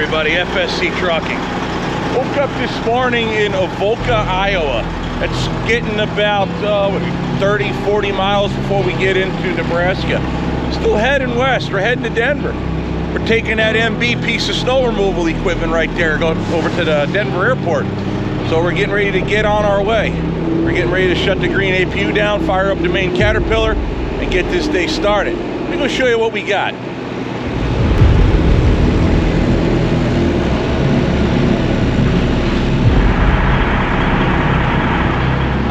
everybody, FSC Trucking. Woke up this morning in Avoca, Iowa. It's getting about 30, 40 miles before we get into Nebraska. Still heading west, we're heading to Denver. We're taking that MB piece of snow removal equipment right there, going over to the Denver airport. So we're getting ready to get on our way. We're getting ready to shut the green APU down, fire up the main Caterpillar, and get this day started. Let me go show you what we got.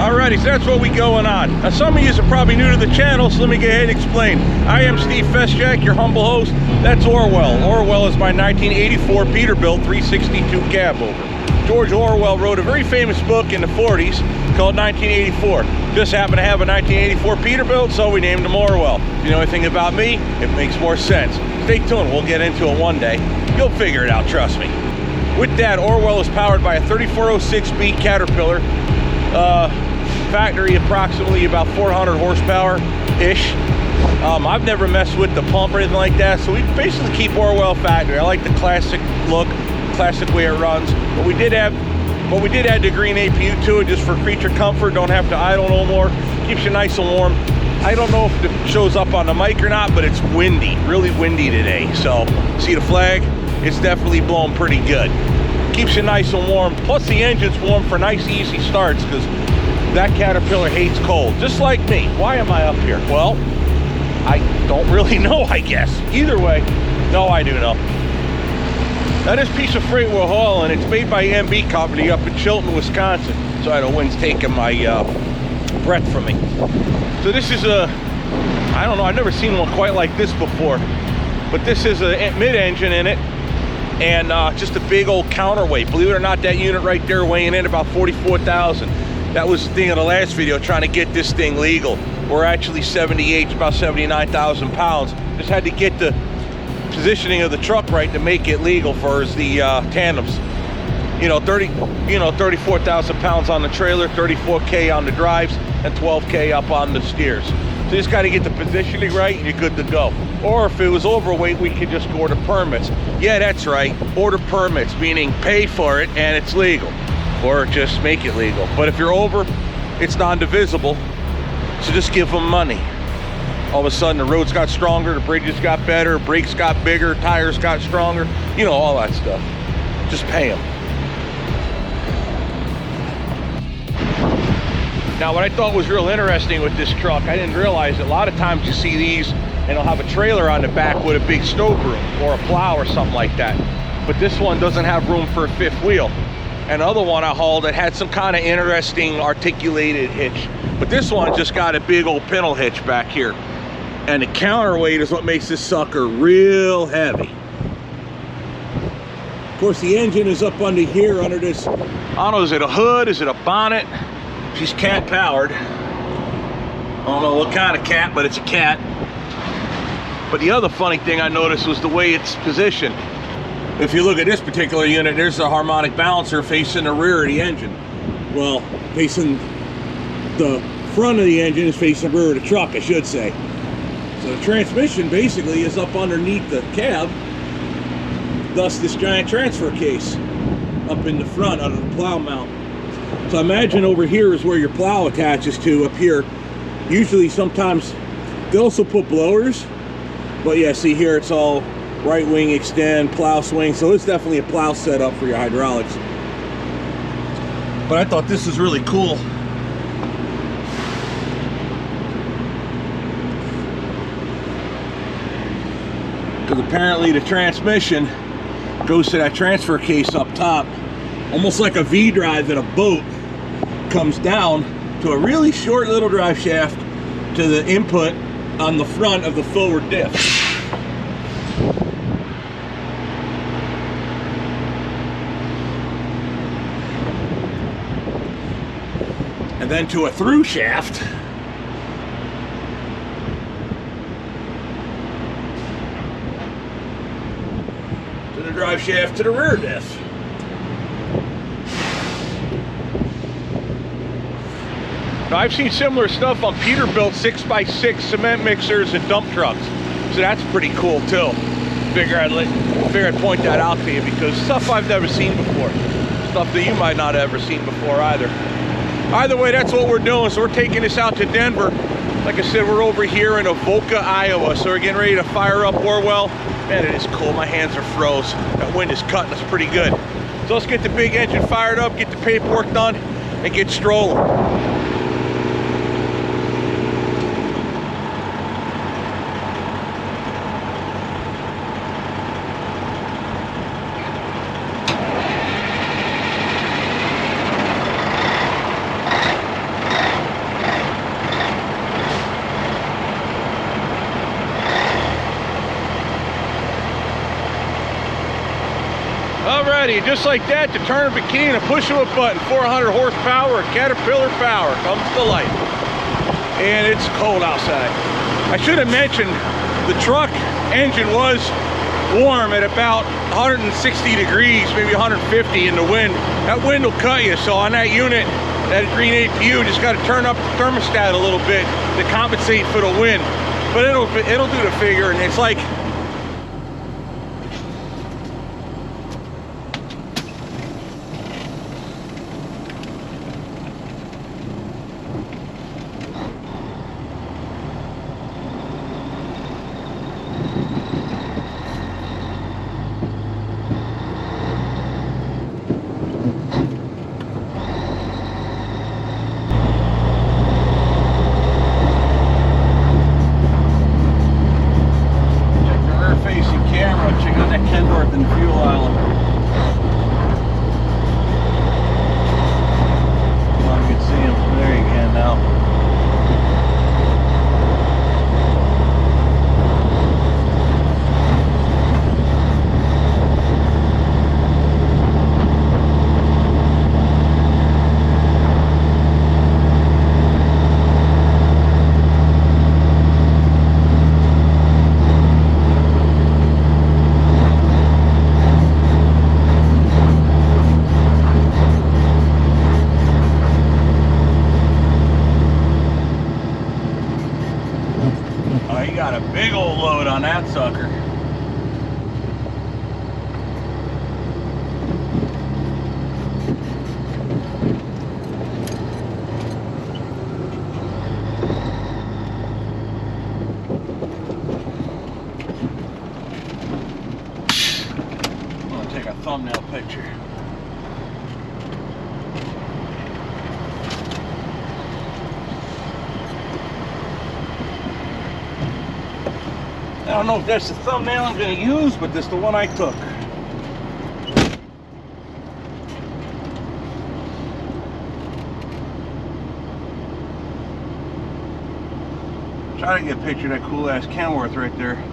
Alrighty, so that's what we going on. Now some of you are probably new to the channel, so let me go ahead and explain. I am Steve Feschak, your humble host. That's Orwell. Orwell is my 1984 Peterbilt 362 Cabover. George Orwell wrote a very famous book in the 40s called 1984. Just happened to have a 1984 Peterbilt, so we named him Orwell. If you know anything about me, it makes more sense. Stay tuned, we'll get into it one day. You'll figure it out, trust me. With that, Orwell is powered by a 3406B Caterpillar. Factory approximately about 400 horsepower-ish. I've never messed with the pump or anything like that, so we basically keep Orwell factory. I like the classic look, classic way it runs. But we did add the green APU to it just for creature comfort. Don't have to idle no more. Keeps you nice and warm. I don't know if it shows up on the mic or not, but it's windy, really windy today. So see the flag? It's definitely blowing pretty good. Keeps you nice and warm. Plus the engine's warm for nice easy starts because that Caterpillar hates cold, just like me. Why am I up here? Well, I don't really know, I guess. Either way, no, I do know. Now this piece of freight we're hauling, it's made by MB Company up in Chilton, Wisconsin. Sorry, the wind's taking my breath from me. So this is a, I don't know, I've never seen one quite like this before. But this is a mid-engine in it, and just a big old counterweight. Believe it or not, that unit right there weighing in about 44,000. That was the thing of the last video, trying to get this thing legal. We're actually 78, about 79,000 pounds. Just had to get the positioning of the truck right to make it legal for the tandems. 34,000 pounds on the trailer, 34K on the drives, and 12K up on the steers. So you just got to get the positioning right and you're good to go. Or if it was overweight, we could just order permits. Yeah, that's right, order permits, meaning pay for it and it's legal. Or just make it legal. But if you're over, it's non-divisible, so just give them money. All of a sudden the roads got stronger, the bridges got better, brakes got bigger, tires got stronger, you know, all that stuff. Just pay them. Now what I thought was real interesting with this truck, I didn't realize that a lot of times you see these and they'll have a trailer on the back with a big snow broom or a plow or something like that. But this one doesn't have room for a fifth wheel. Another one I hauled that had some kind of interesting articulated hitch. But this one just got a big old pintle hitch back here. And the counterweight is what makes this sucker real heavy. Of course, the engine is up under here, under this, I don't know, is it a hood? Is it a bonnet? She's cat powered. I don't know what kind of cat, but it's a cat. But the other funny thing I noticed was the way it's positioned. If you look at this particular unit, there's a harmonic balancer facing the rear of the engine. Well, facing the front of the engine is facing the rear of the truck, I should say. So the transmission basically is up underneath the cab, thus this giant transfer case up in the front under the plow mount. So imagine over here is where your plow attaches to up here. Usually sometimes they also put blowers, but yeah, see here it's all right wing extend, plow swing, so it's definitely a plow setup for your hydraulics. But I thought this was really cool. Because apparently the transmission goes to that transfer case up top, almost like a V-drive in a boat, comes down to a really short little drive shaft to the input on the front of the forward diff. And then to a through shaft to the drive shaft to the rear diff. Now I've seen similar stuff on Peterbilt 6x6 cement mixers and dump trucks, so that's pretty cool too. figure I'd point that out to you, because stuff I've never seen before, stuff that you might not have ever seen before either. Either way, that's what we're doing. So we're taking this out to Denver. Like I said, we're over here in Avoca, Iowa. So we're getting ready to fire up Orwell. Man, it is cold. My hands are froze. That wind is cutting us pretty good. So let's get the big engine fired up, get the paperwork done, and get strolling. Alrighty, just like that, to turn a bikini and push of a button, 400 horsepower, Caterpillar power comes to life. And it's cold outside. I should have mentioned the truck engine was warm at about 160 degrees, maybe 150 in the wind. That wind will cut you, so on that unit, that green APU, just got to turn up the thermostat a little bit to compensate for the wind. But it'll do the figure, and it's like, got a big old load on that sucker. I'm gonna take a thumbnail picture. I don't know if that's the thumbnail I'm going to use, but this is the one I took. Try to get a picture of that cool ass Kenworth right there.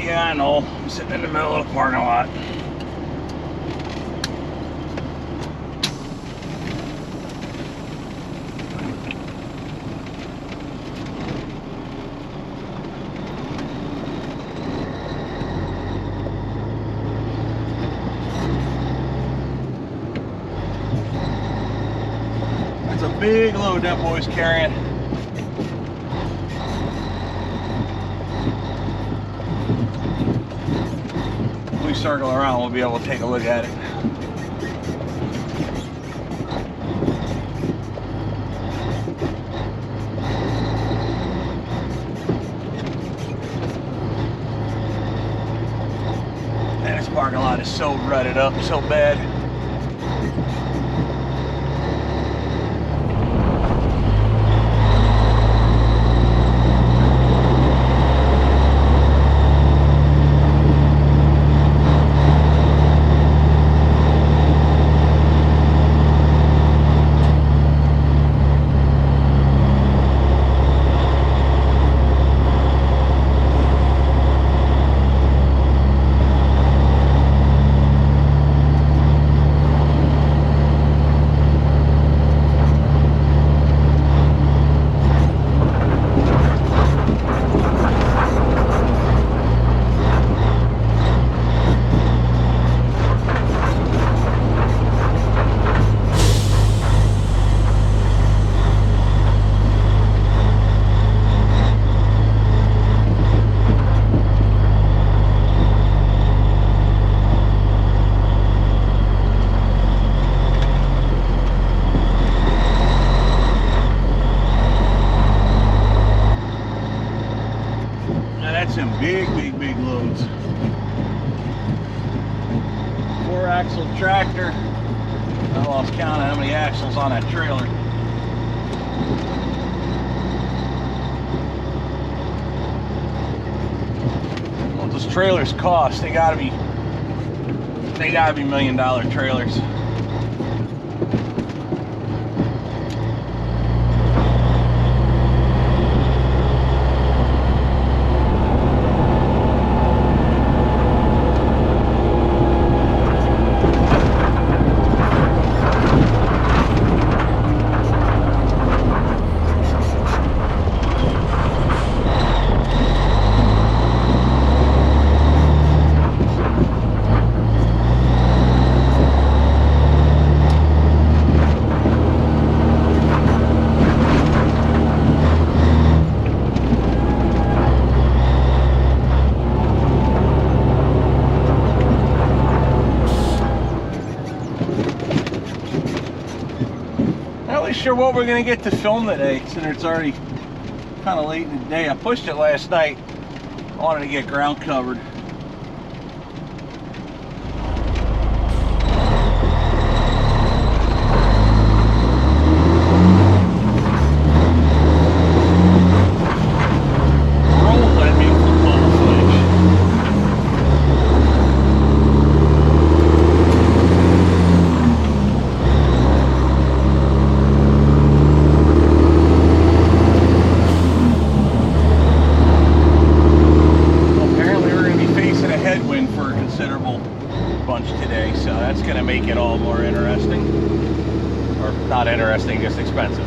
Yeah, I know. I'm sitting in the middle of the parking lot. That's a big load that boy's carrying. Circle around, we'll be able to take a look at it. Man, this parking lot is so rutted up, so bad. Now that's some big loads. 4-axle tractor. I lost count of how many axles on that trailer. What those trailers cost? They gotta be $1 million trailers. Sure what we're gonna get to film today, since it's already kind of late in the day. I pushed it last night. I wanted to get ground covered. Not interesting, just expensive.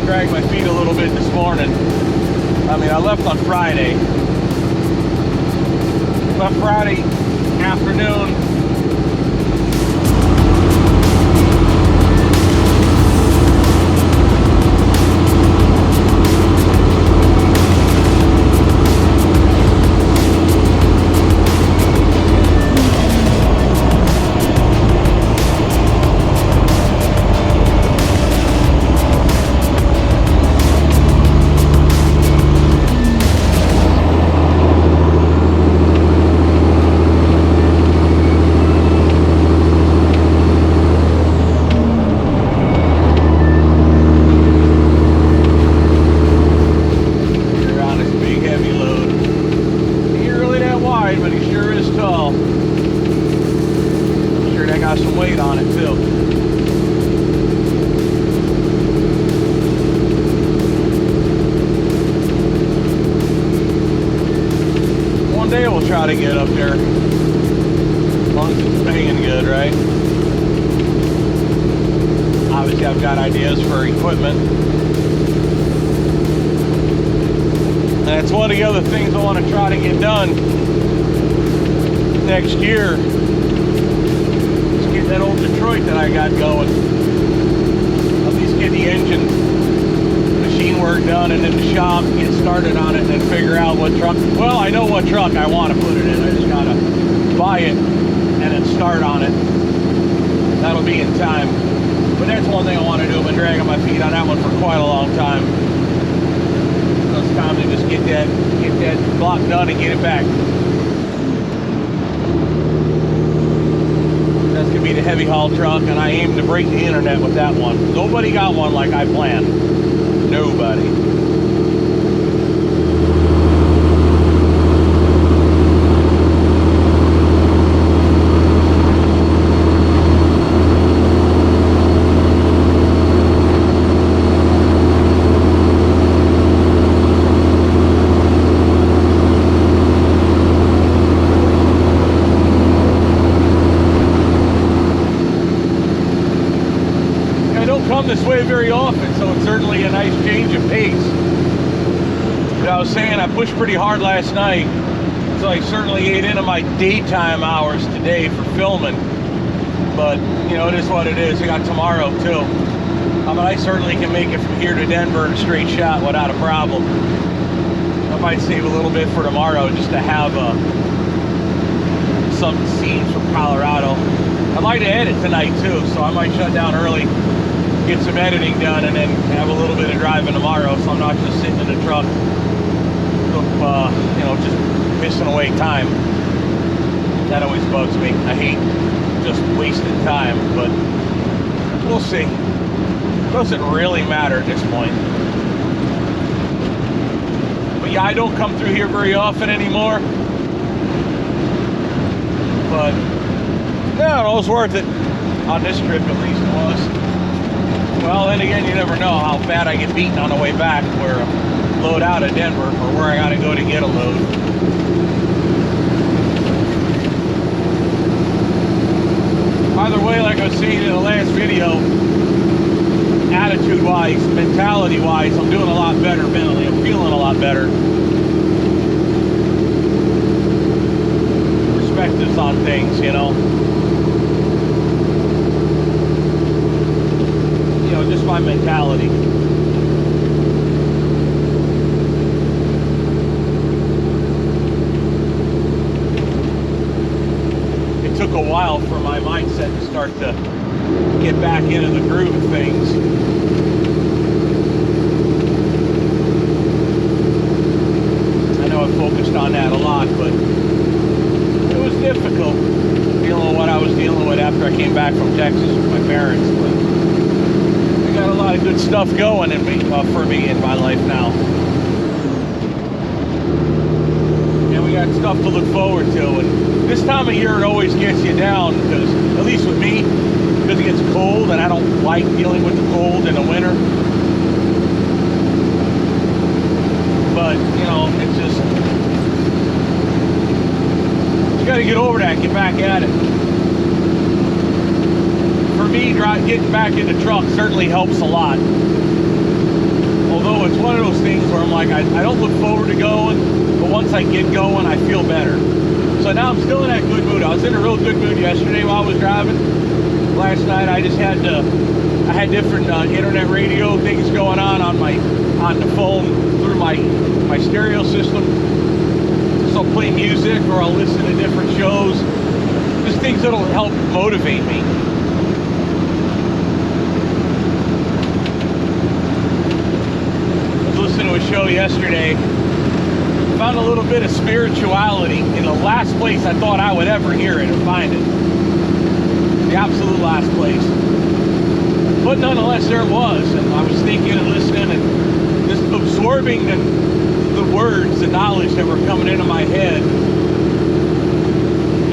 Dragged my feet a little bit this morning. I mean, I left on Friday. Left Friday afternoon. Try to get up there as long as it's paying good, right? Obviously I've got ideas for equipment, and that's one of the other things I want to try to get done next year, let's get that old Detroit that I got going. At least get the engine, machine work done, and in the shop, get started on it, and then figure out what truck. Well, I know what truck I want to put it in. I just gotta buy it and then start on it. That'll be in time. But that's one thing I want to do. I've been dragging my feet on that one for quite a long time. So it's time to just get that block done and get it back. That's gonna be the heavy haul truck, and I aim to break the internet with that one. Nobody got one like I planned. Nobody. This way very often, so it's certainly a nice change of pace. But I was saying I pushed pretty hard last night, so I certainly ate into my daytime hours today for filming. But you know, it is what it is. I got tomorrow too. I mean, I certainly can make it from here to Denver in a straight shot without a problem. I might save a little bit for tomorrow just to have some scenes from Colorado. I might edit tonight too, so I might shut down early, get some editing done, and then have a little bit of driving tomorrow, so I'm not just sitting in the truck, you know, just missing away time. That always bugs me. I hate just wasting time, but we'll see. It doesn't really matter at this point. But yeah, I don't come through here very often anymore. But yeah, it was worth it. On this trip, at least it was. Well, then again, you never know how bad I get beaten on the way back, where I load out of Denver, or where I gotta go to get a load. Either way, like I was saying in the last video, attitude-wise, mentality-wise, I'm doing a lot better mentally. I'm feeling a lot better. Perspectives on things, you know. Just my mentality. It took a while for my mindset to start to get back into the groove of things. I know I focused on that a lot, but it was difficult dealing with what I was dealing with after I came back from Texas with my parents. But got a lot of good stuff going in me, for me in my life now. And we got stuff to look forward to. And this time of year, it always gets you down, because, at least with me, because it gets cold, and I don't like dealing with the cold in the winter. But, you know, it's just, you got to get over that, get back at it. For me, getting back in the truck certainly helps a lot. Although it's one of those things where I'm like, I don't look forward to going, but once I get going, I feel better. So now I'm still in that good mood. I was in a real good mood yesterday while I was driving. Last night I just had I had different internet radio things going on the phone through my stereo system. So I'll play music, or I'll listen to different shows. Just things that'll help motivate me. To a show yesterday, found a little bit of spirituality in the last place I thought I would ever hear it and find it. The absolute last place. But nonetheless, there it was, and I was thinking and listening and just absorbing the words, the knowledge that were coming into my head.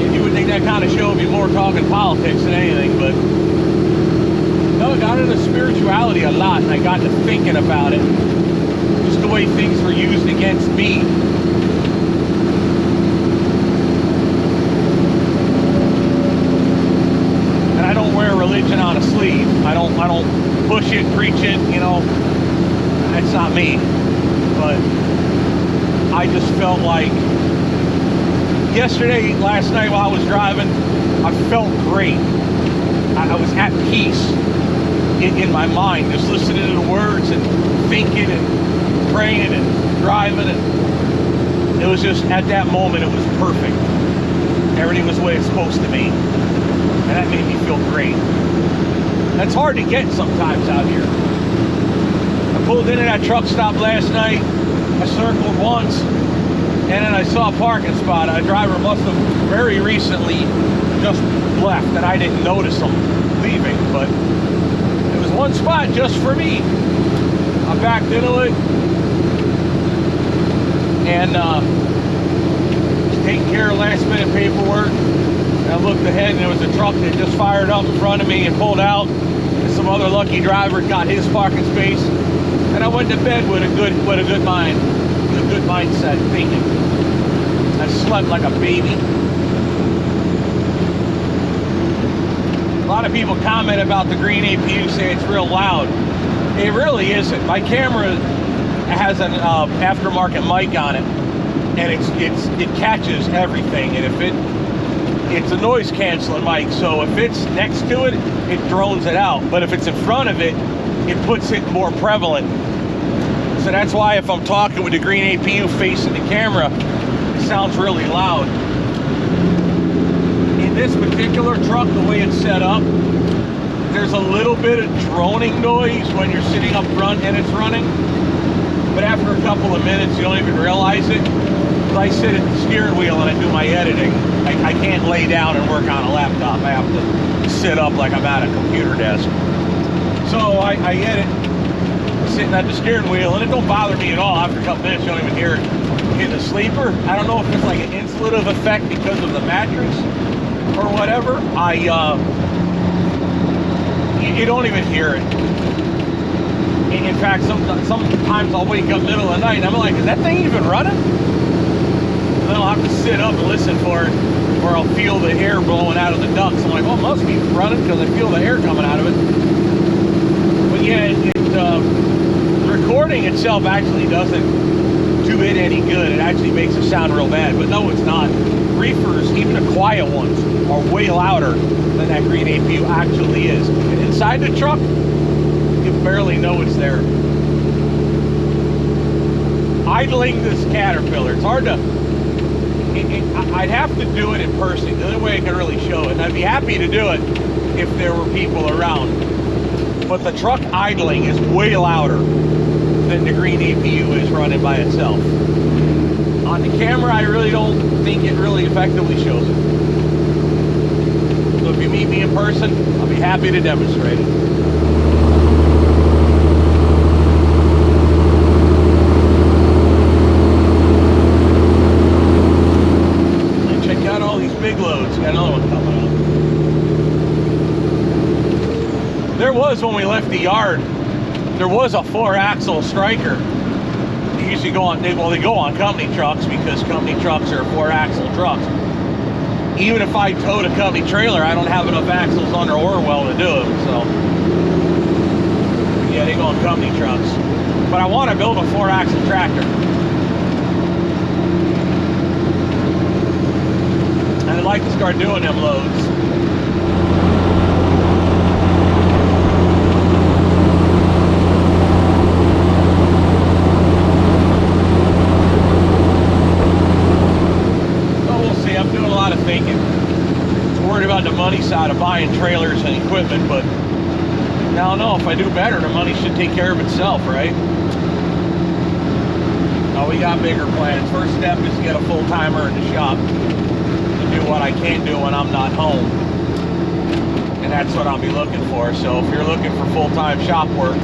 And you would think that kind of show would be more talking politics than anything, but no, I got into spirituality a lot, and I got to thinking about it. Just the way things were used against me. And I don't wear religion on a sleeve. I don't push it, preach it, you know. That's not me. But I just felt like yesterday, last night while I was driving, I felt great. I was at peace in my mind, just listening to the words and thinking and praying and driving. And it was just, at that moment, it was perfect. Everything was the way it's supposed to be. And that made me feel great. That's hard to get sometimes out here. I pulled into that truck stop last night. I circled once, and then I saw a parking spot. A driver must have very recently just left, and I didn't notice him leaving, but it was one spot just for me. I backed into it, and taking care of last minute paperwork. And I looked ahead, and there was a truck that just fired up in front of me and pulled out, and some other lucky driver got his parking space. And I went to bed with a good mind, with a good mindset, thinking. I slept like a baby. A lot of people comment about the green APU, say it's real loud. It really isn't. My camera has an aftermarket mic on it, and it catches everything. And if it's a noise canceling mic, so if it's next to it, it drones it out. But if it's in front of it, it puts it more prevalent. So that's why if I'm talking with the green APU facing the camera, it sounds really loud. In this particular truck, the way it's set up, there's a little bit of droning noise when you're sitting up front and it's running. But after a couple of minutes, you don't even realize it. I sit at the steering wheel and I do my editing. I can't lay down and work on a laptop. I have to sit up like I'm at a computer desk. So I edit sitting at the steering wheel, and it don't bother me at all. After a couple minutes, you don't even hear it in the sleeper. I don't know if it's like an insulative effect because of the mattress or whatever. You don't even hear it. In fact, sometimes I'll wake up middle of the night and I'm like, is that thing even running? And then I'll have to sit up and listen for it, or I'll feel the air blowing out of the ducts. I'm like, well, it must be running because I feel the air coming out of it. But yeah, the recording itself actually doesn't do it any good. It actually makes it sound real bad. But no, it's not. Reefers, even the quiet ones, are way louder than that green APU actually is. And inside the truck, you barely know it's there. Idling this Caterpillar, it's hard to... I'd have to do it in person. The only way I can really show it. And I'd be happy to do it if there were people around. But the truck idling is way louder than the green APU is running by itself. On the camera, I really don't think it really effectively shows it. So if you meet me in person, I'll be happy to demonstrate it. Big loads. Got another one coming up. There was, when we left the yard, there was a 4-axle striker. They usually go on, they go on company trucks because company trucks are 4-axle trucks. Even if I towed a company trailer, I don't have enough axles under Orwell to do it. So yeah, they go on company trucks. But I want to build a 4-axle tractor. I'd like to start doing them loads. So we'll see. I'm doing a lot of thinking. I'm worried about the money side of buying trailers and equipment, but now I know if I do better, the money should take care of itself, right? No, we got bigger plans. First step is to get a full-timer in the shop. Do what I can't do when I'm not home, and that's what I'll be looking for. So if you're looking for full-time shop work,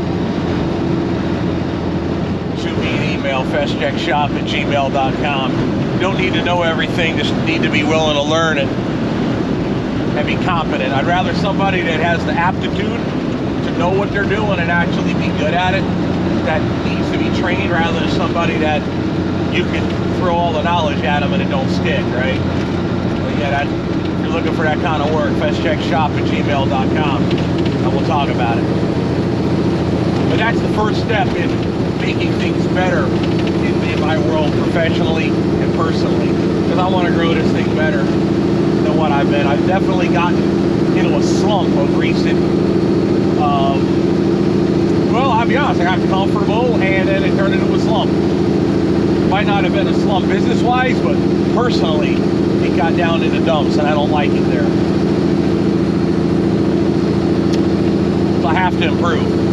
shoot me an email, fscheckshop@gmail.com. You don't need to know everything, just need to be willing to learn it and be competent. I'd rather somebody that has the aptitude to know what they're doing and actually be good at it, that needs to be trained, rather than somebody that you can throw all the knowledge at them and it don't stick, right? Yeah, if you're looking for that kind of work, fscheckshop@gmail.com, and we'll talk about it. But that's the first step in making things better in my world professionally and personally, because I want to grow this thing better than what I've been. I've definitely gotten into a slump of recent, well, I'll be honest, I got comfortable and then it turned into a slump. Might not have been a slump business-wise, but personally, it got down in the dumps and I don't like it there. So I have to improve.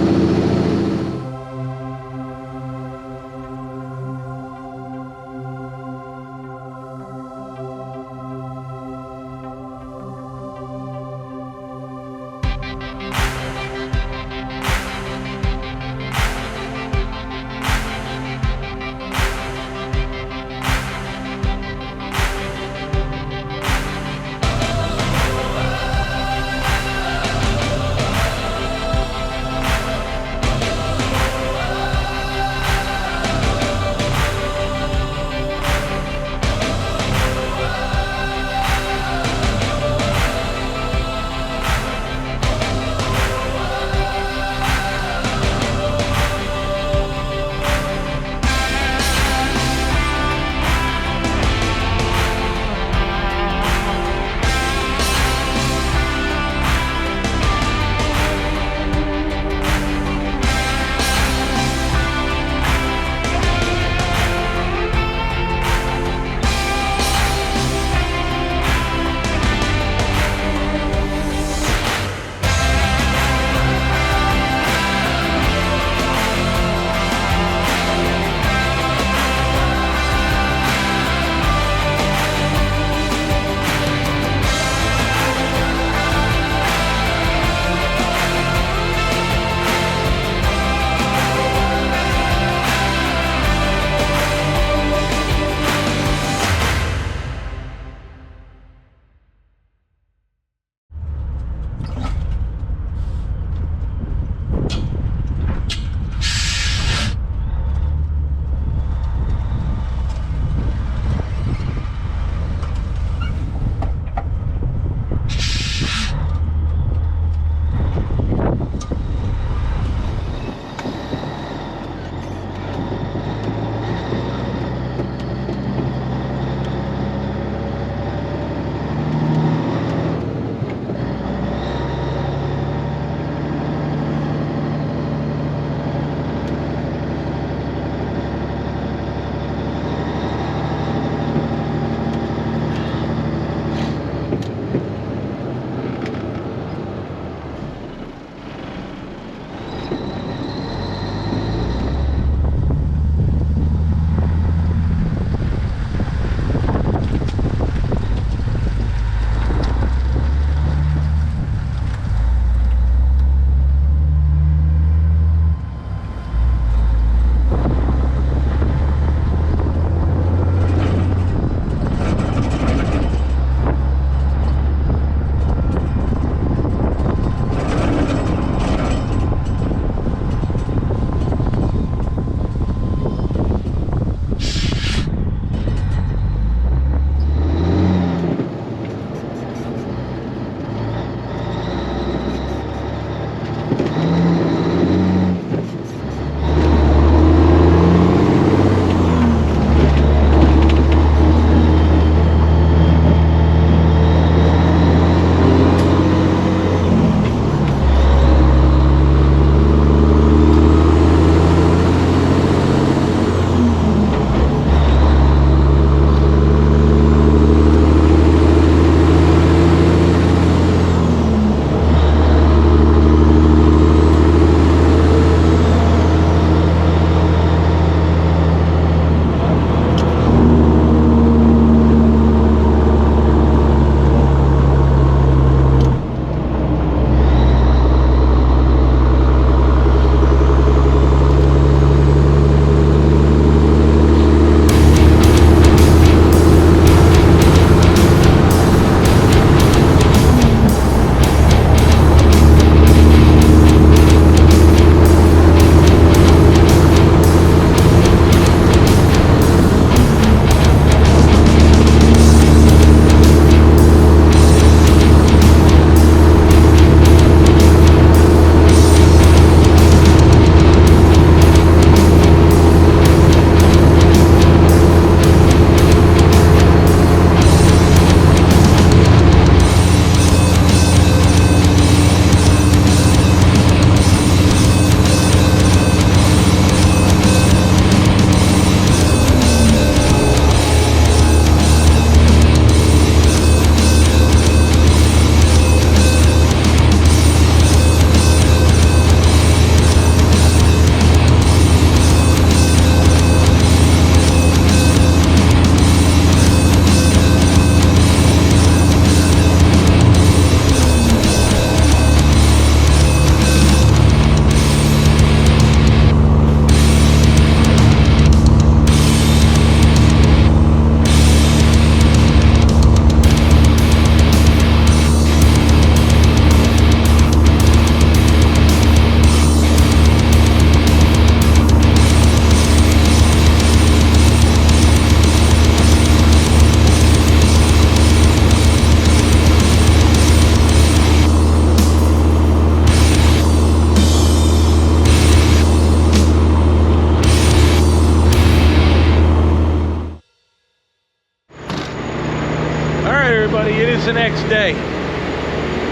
the next day.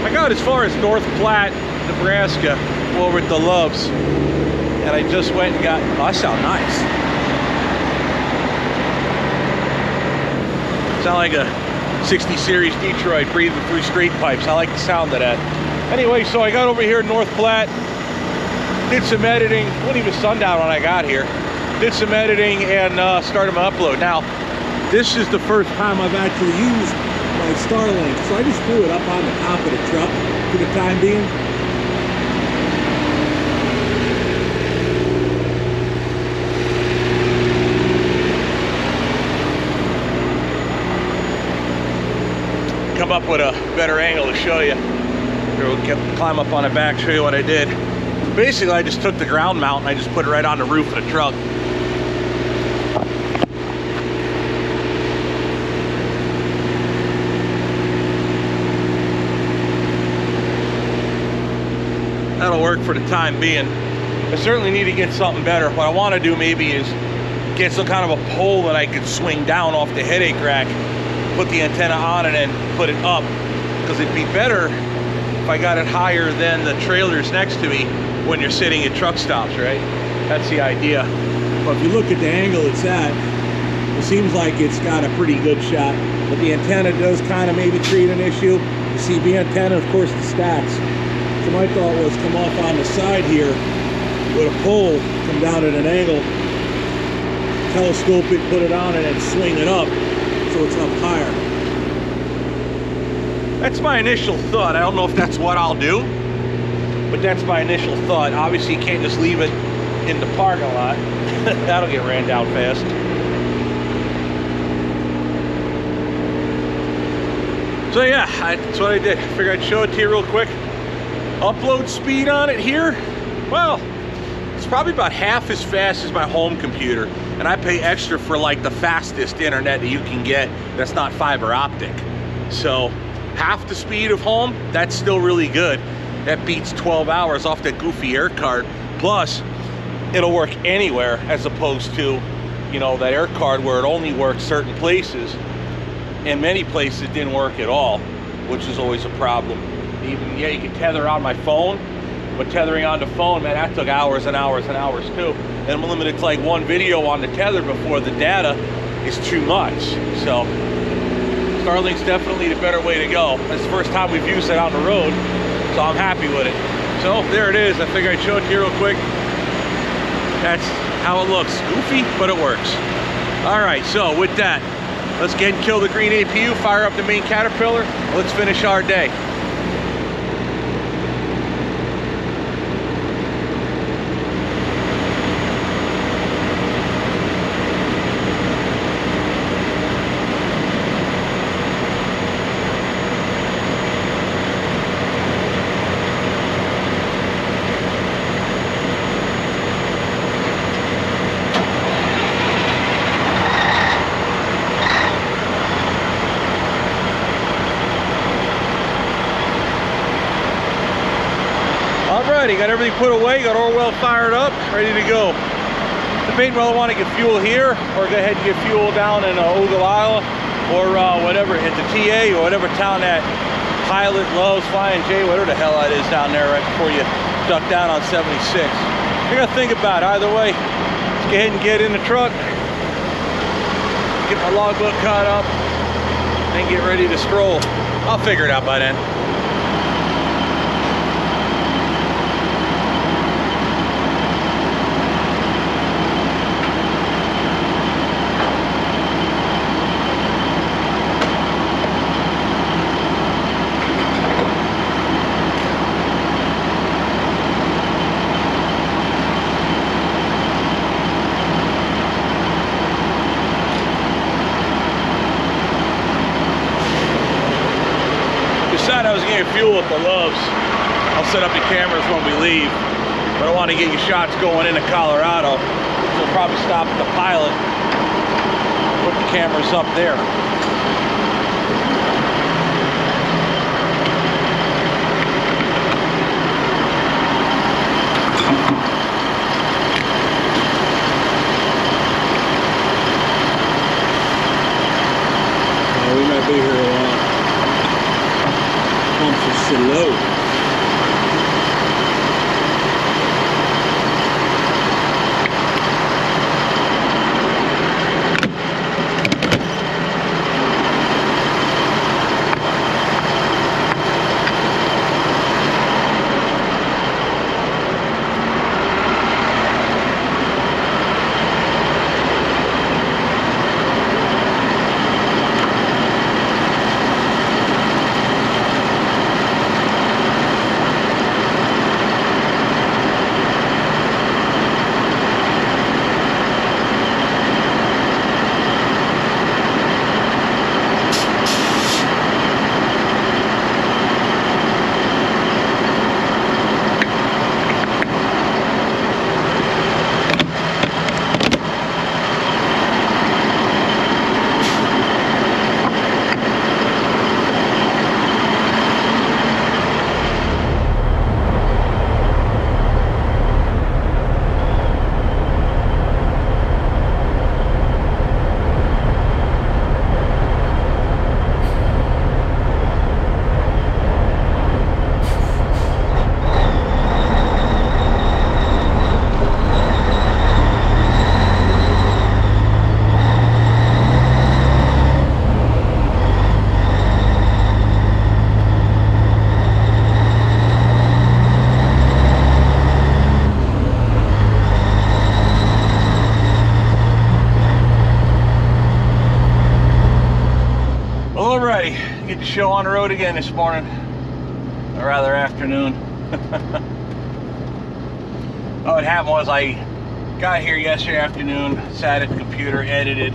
I got as far as North Platte, Nebraska, over at the Loves, and I just went and got, oh, that sounds nice. Sound like a 60 series Detroit breathing through straight pipes. I like the sound of that. Anyway, so I got over here in North Platte, did some editing. It wasn't even sundown when I got here. Did some editing and started my upload. Now, this is the first time I've actually used my Starlink, so I just threw it up on the top of the truck for the time being. Come up with a better angle to show you. Here, we'll climb up on the back, show you what I did. Basically, I just took the ground mount and I just put it right on the roof of the truck. That'll work for the time being. I certainly need to get something better. What I want to do maybe is get some kind of a pole that I could swing down off the headache rack, put the antenna on and then put it up, because it'd be better if I got it higher than the trailers next to me when you're sitting at truck stops, right? That's the idea. But if you look at the angle it's at, it seems like it's got a pretty good shot, but the antenna does kind of maybe create an issue. The CB antenna, of course, the stacks. So my thought was come off on the side here with a pole, come down at an angle, telescope it, put it on, and then swing it up so it's up higher. That's my initial thought. I don't know if that's what I'll do, but that's my initial thought. Obviously, you can't just leave it in the parking lot. That'll get ran down fast. So yeah, that's what I did. I figured I'd show it to you real quick. Upload speed on it here, well, it's probably about half as fast as my home computer, and I pay extra for like the fastest internet that you can get that's not fiber optic. So half the speed of home, that's still really good. That beats 12 hours off that goofy air card. Plus, it'll work anywhere, as opposed to, you know, that air card where it only works certain places, and many places it didn't work at all, which is always a problem. Even, yeah, you can tether on my phone, but tethering on the phone, man, that took hours and hours and hours too. And I'm limited to like one video on the tether before the data is too much. So Starlink's definitely the better way to go. It's the first time we've used it on the road, so I'm happy with it. So there it is. I figured I'd show it to you real quick. That's how it looks. Goofy, but it works. All right, so with that, let's get and kill the green APU, fire up the main Caterpillar, let's finish our day. Alrighty, got everything put away, got Orwell fired up, ready to go. Debating whether I want to get fuel here or go ahead and get fuel down in Ogallala or whatever, at the TA or whatever town that Pilot, Loves, Flying J, whatever the hell that is down there right before you duck down on 76. I gotta think about it. Either way, let's go ahead and get in the truck, get my logbook caught up, and get ready to stroll. I'll figure it out by then. I was getting fuel at the Loves. I'll set up the cameras when we leave, but I want to get you shots going into Colorado. So we'll probably stop at the Pilot, put the cameras up there. We might be here a while. Slow. Get the show on the road again this morning, or rather afternoon. What happened was I got here yesterday afternoon, sat at the computer, edited,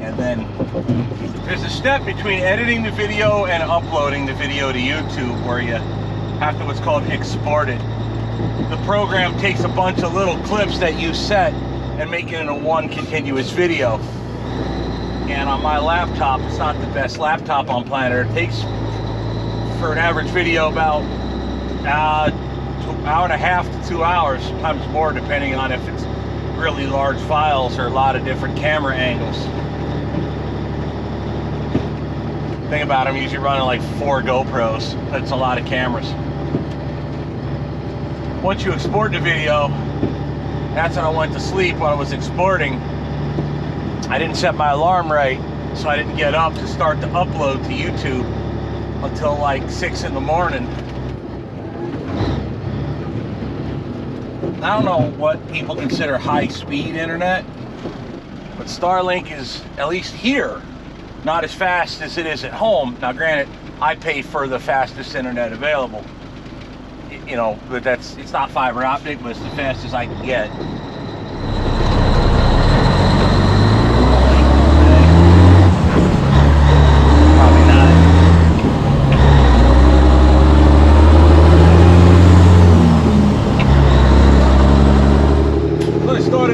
and then there's a step between editing the video and uploading the video to YouTube where you have to what's called export it. The program takes a bunch of little clips that you set and make it into one continuous video. And on my laptop, it's not the best laptop on planet. It takes, for an average video, about an hour and a half to 2 hours, sometimes more, depending on if it's really large files or a lot of different camera angles. Think about it, I'm usually running like 4 GoPros. That's a lot of cameras. Once you export the video, that's when I went to sleep when I was exporting. I didn't set my alarm right, so I didn't get up to start the upload to YouTube until like 6 in the morning. I don't know what people consider high-speed internet, but Starlink is, at least here, not as fast as it is at home. Now granted, I pay for the fastest internet available. You know, but it's not fiber optic, but it's the fastest I can get.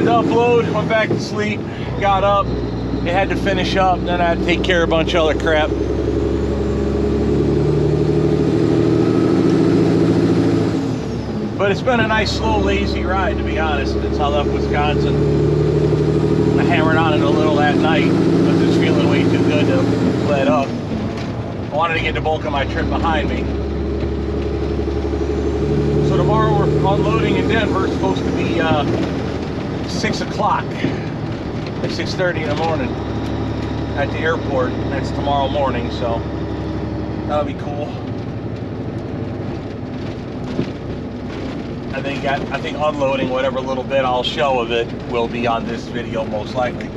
Upload, went back to sleep, got up, it had to finish up, then I had to take care of a bunch of other crap. But it's been a nice, slow, lazy ride, to be honest. Since I left Wisconsin, I hammered on it a little that night. I was just feeling way too good to let up. I wanted to get the bulk of my trip behind me. So tomorrow we're unloading in Denver. It's supposed to be 6 o'clock, like 6:30 in the morning at the airport. That's tomorrow morning, so that'll be cool. I think unloading whatever little bit I'll show of it will be on this video most likely.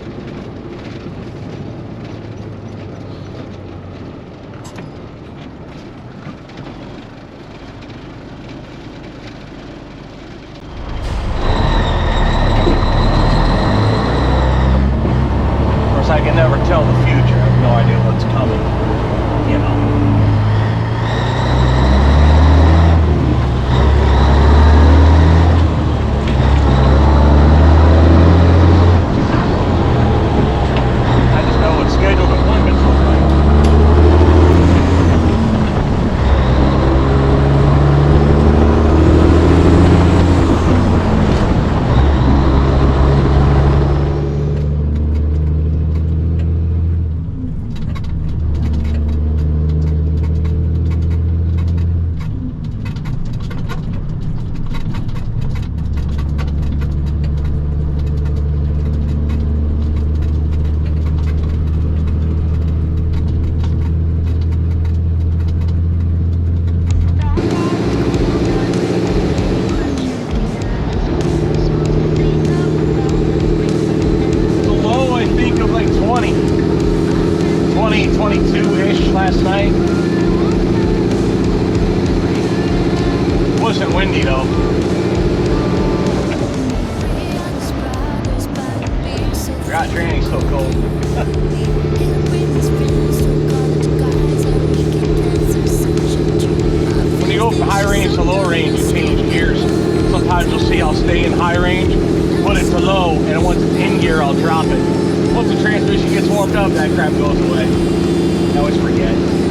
I can never tell the future. I have no idea what's coming, you know. though. God, training's so cold. When you go from high range to low range, you change gears. Sometimes you'll see I'll stay in high range, put it to low, and once it's in gear, I'll drop it. Once the transmission gets warmed up, that crap goes away. I always forget.